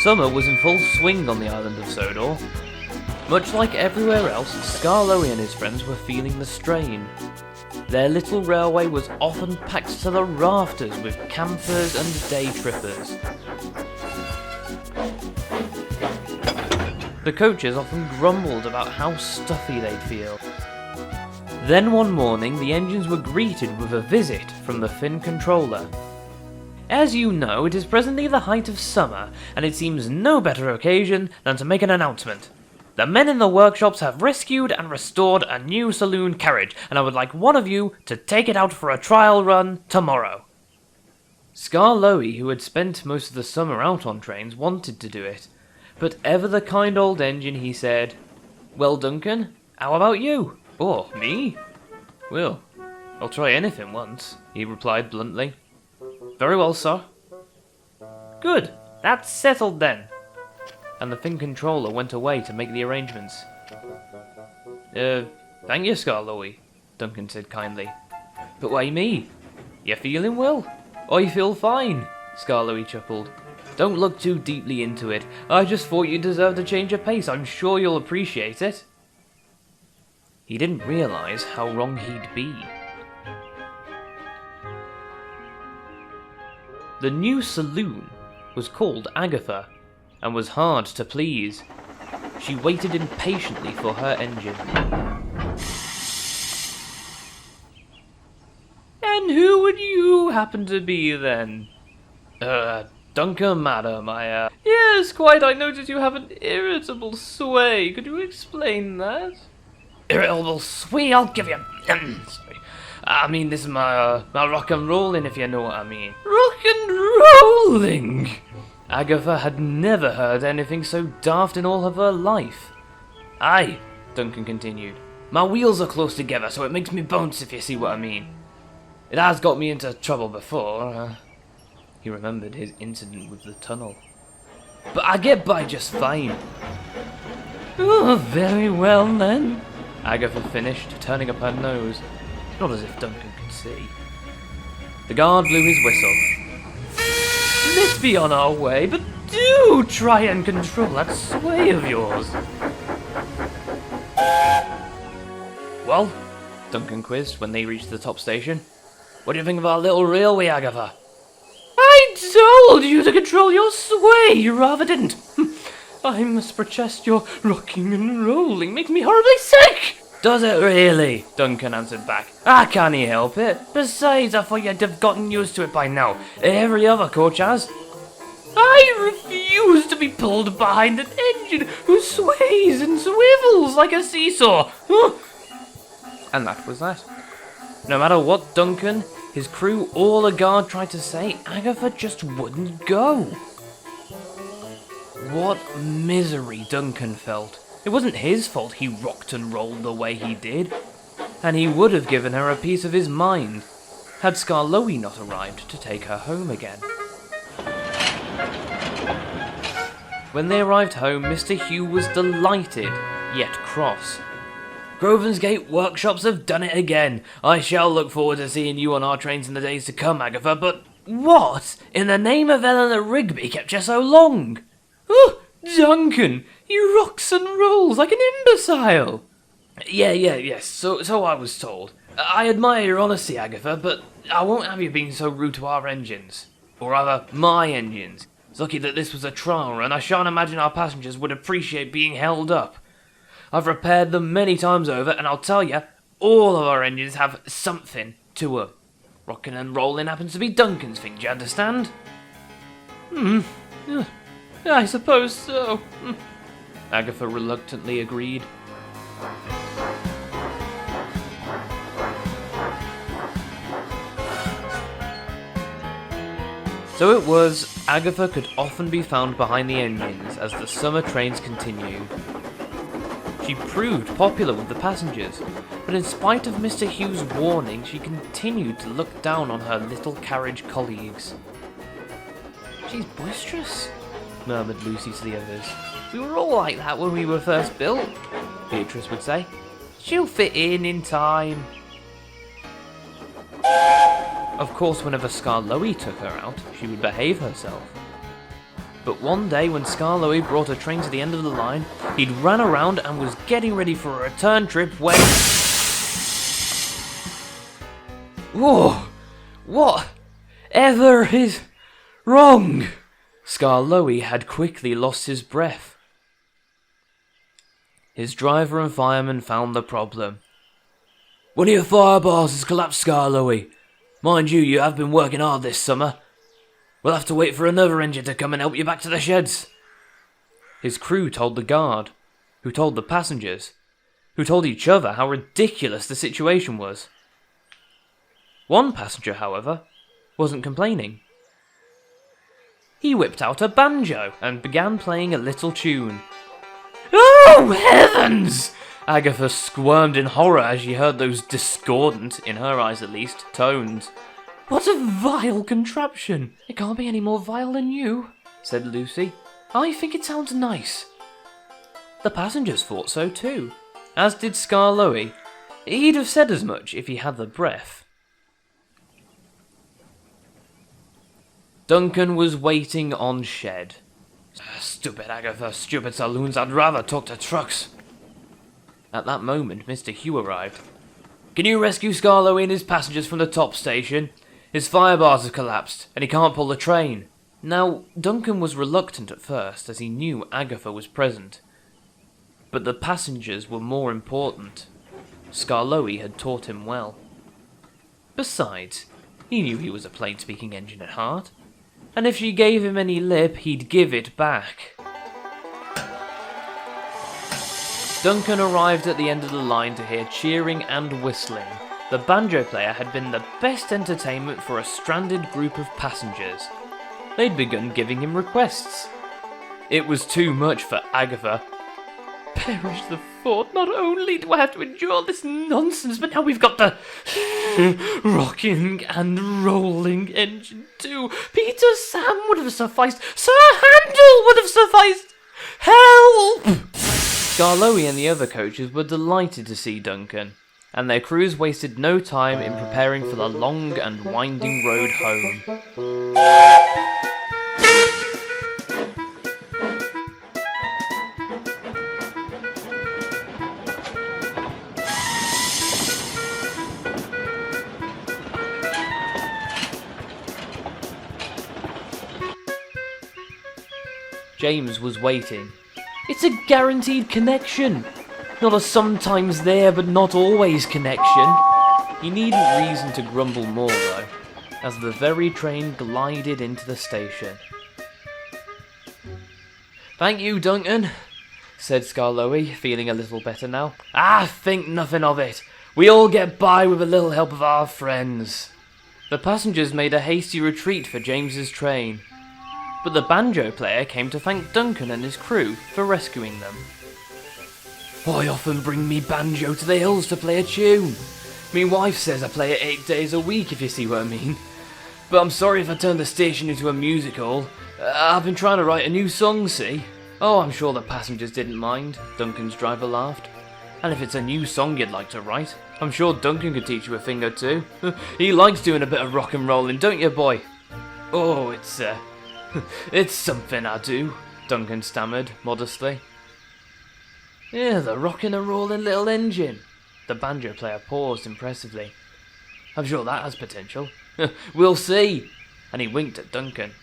Summer was in full swing on the island of Sodor. Much like everywhere else, Skarloey and his friends were feeling the strain. Their little railway was often packed to the rafters with campers and day trippers. The coaches often grumbled about how stuffy they'd feel. Then one morning, the engines were greeted with a visit from the Finn controller. As you know, it is presently the height of summer, and it seems no better occasion than to make an announcement. The men in the workshops have rescued and restored a new saloon carriage, and I would like one of you to take it out for a trial run tomorrow. Skarloey, who had spent most of the summer out on trains, wanted to do it, but ever the kind old engine, he said, "Well, Duncan, how about you? Or me? Well, I'll try anything once," he replied bluntly. "Very well, sir." "Good, that's settled then." And the Finn controller went away to make the arrangements. Thank you, Skarloey," Duncan said kindly. "But why me? You feeling well?" "I feel fine," Skarloey chuckled. "Don't look too deeply into it. I just thought you deserved a change of pace. I'm sure you'll appreciate it." He didn't realise how wrong he'd be. The new saloon was called Agatha, and was hard to please. She waited impatiently for her engine. "And who would you happen to be, then?" Duncan, madam, Yes, quite, I notice you have an irritable sway. Could you explain that?" "Irritable sway? I'll give you... sorry. I mean, this is my rock and rollin', if you know what I mean." "Rock and rolling?" Agatha had never heard anything so daft in all of her life. "Aye," Duncan continued. "My wheels are close together, so it makes me bounce, if you see what I mean. It has got me into trouble before." He remembered his incident with the tunnel. "But I get by just fine." "Oh, very well then," Agatha finished, turning up her nose. Not as if Duncan could see. The guard blew his whistle. "Let's be on our way, but do try and control that sway of yours." "Well," Duncan quizzed when they reached the top station, "what do you think of our little railway, Agatha?" "I told you to control your sway, you rather didn't. I must protest, your rocking and rolling makes me horribly sick." "Does it really?" Duncan answered back. "I can't help it. Besides, I thought you'd have gotten used to it by now. Every other coach has." "I refuse to be pulled behind an engine who sways and swivels like a seesaw." And that was that. No matter what Duncan, his crew, or the guard tried to say, Agatha just wouldn't go. What misery Duncan felt. It wasn't his fault he rocked and rolled the way he did, and he would have given her a piece of his mind had Skarloey not arrived to take her home again. When they arrived home, Mr. Hugh was delighted, yet cross. "Grosvenor workshops have done it again. I shall look forward to seeing you on our trains in the days to come, Agatha, but what in the name of Eleanor Rigby kept you so long?" "Oh, Duncan, he rocks and rolls like an imbecile." Yes, so I was told. I admire your honesty, Agatha, but I won't have you being so rude to our engines. Or rather, my engines. It's lucky that this was a trial run. I shan't imagine our passengers would appreciate being held up. I've repaired them many times over, and I'll tell you, all of our engines have something to them. Rocking and rolling happens to be Duncan's thing, do you understand?" I suppose so," Agatha reluctantly agreed. So it was, Agatha could often be found behind the engines as the summer trains continued. She proved popular with the passengers, but in spite of Mr. Hugh's warning, she continued to look down on her little carriage colleagues. She's boisterous, murmured Lucy to the others. We were all like that when we were first built, Beatrice would say. She'll fit in time. Of course, whenever Skarloey took her out, she would behave herself. But one day when Skarloey brought a train to the end of the line, he'd ran around and was getting ready for a return trip when... Whoa! What ever is wrong? Skarloey had quickly lost his breath. His driver and fireman found the problem. One of your fire bars has collapsed, Skarloey. Mind you, you have been working hard this summer. We'll have to wait for another engine to come and help you back to the sheds. His crew told the guard, who told the passengers, who told each other how ridiculous the situation was. One passenger, however, wasn't complaining. He whipped out a banjo and began playing a little tune. Oh, heavens! Agatha squirmed in horror as she heard those discordant, in her eyes at least, tones. What a vile contraption! It can't be any more vile than you, said Lucy. I think it sounds nice. The passengers thought so too, as did Skarloey. He'd have said as much if he had the breath. Duncan was waiting on shed. Stupid Agatha, stupid saloons, I'd rather talk to trucks. At that moment, Mr. Hugh arrived. Can you rescue Skarloey and his passengers from the top station? His fire bars have collapsed, and he can't pull the train. Now, Duncan was reluctant at first, as he knew Agatha was present. But the passengers were more important. Skarloey had taught him well. Besides, he knew he was a plain-speaking engine at heart, and if she gave him any lip, he'd give it back. Duncan arrived at the end of the line to hear cheering and whistling. The banjo player had been the best entertainment for a stranded group of passengers. They'd begun giving him requests. It was too much for Agatha. Perish the thought, not only do I have to endure this nonsense, but now we've got the rocking and rolling engine too. Peter Sam would have sufficed. Sir Handel would have sufficed. Help! Skarloey and the other coaches were delighted to see Duncan, and their crews wasted no time in preparing for the long and winding road home. James was waiting. It's a guaranteed connection. Not a sometimes there but not always connection. He needn't reason to grumble more though, as the very train glided into the station. Thank you, Duncan, said Skarloey, feeling a little better now. Think nothing of it. We all get by with a little help of our friends. The passengers made a hasty retreat for James's train, but the banjo player came to thank Duncan and his crew for rescuing them. I often bring me banjo to the hills to play a tune. Me wife says I play it 8 days a week, if you see what I mean. But I'm sorry if I turned the station into a music hall. I've been trying to write a new song, see? Oh, I'm sure the passengers didn't mind, Duncan's driver laughed. And if it's a new song you'd like to write, I'm sure Duncan could teach you a thing or two. He likes doing a bit of rock and rolling, don't you, boy? Oh, it's something I do, Duncan stammered, modestly. Yeah, the rocking and rolling little engine. The banjo player paused impressively. I'm sure that has potential. We'll see. And he winked at Duncan.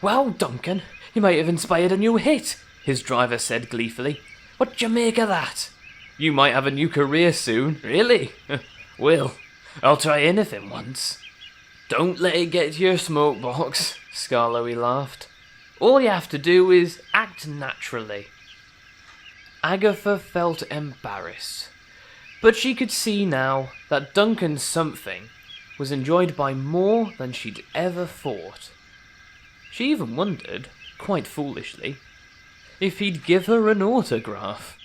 Well, Duncan, you might have inspired a new hit, his driver said gleefully. What do you make of that? You might have a new career soon. Really? Well, I'll try anything once. Don't let it get to your smoke box, Skarloey laughed. All you have to do is act naturally. Agatha felt embarrassed, but she could see now that Duncan's something was enjoyed by more than she'd ever thought. She even wondered, quite foolishly, if he'd give her an autograph.